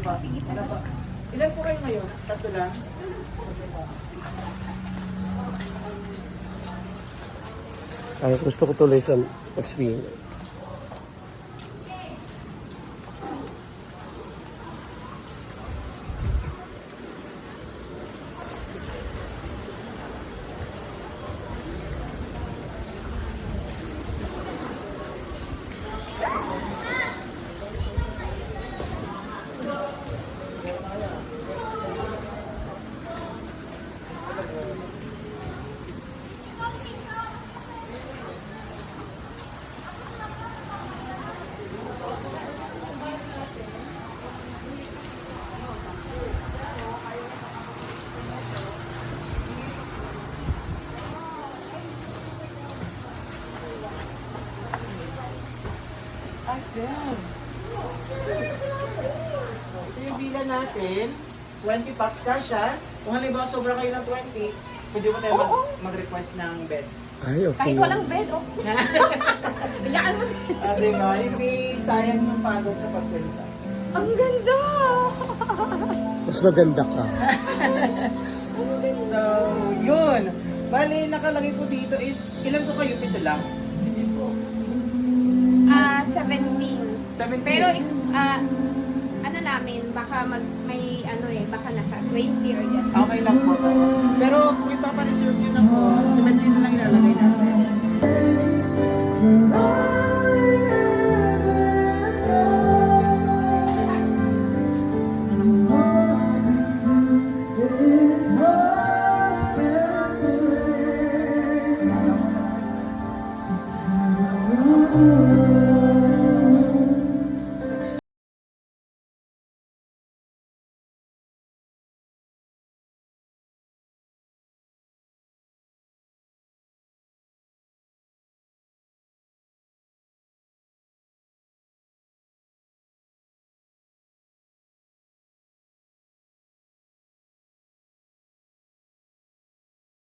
pa. Wala pa. Ilan po kayo ngayon? Tatlo lang? Ay, gusto ko tuloy sa experience. Awesome. Ito yung bilan natin. 20 packs kasha. Kung halimbawa sobra kayo ng 20, pwede mo tayo mag-request ng bed. Ay, okay. Kahit walang bed, oh. Bilaan mo siya. Diba? Hindi sayang yung pagod sa pagpunta. Ang ganda! Mas maganda ka. So, yun. Bali, nakalagay po dito is, ilan po kayo? Ito lang. 17. 17. Pero, ano namin, baka may ano baka nasa 20 or gano'n. Okay lang po. Pero kung ipapareserve nyo na po, 17 na lang ilalagay natin.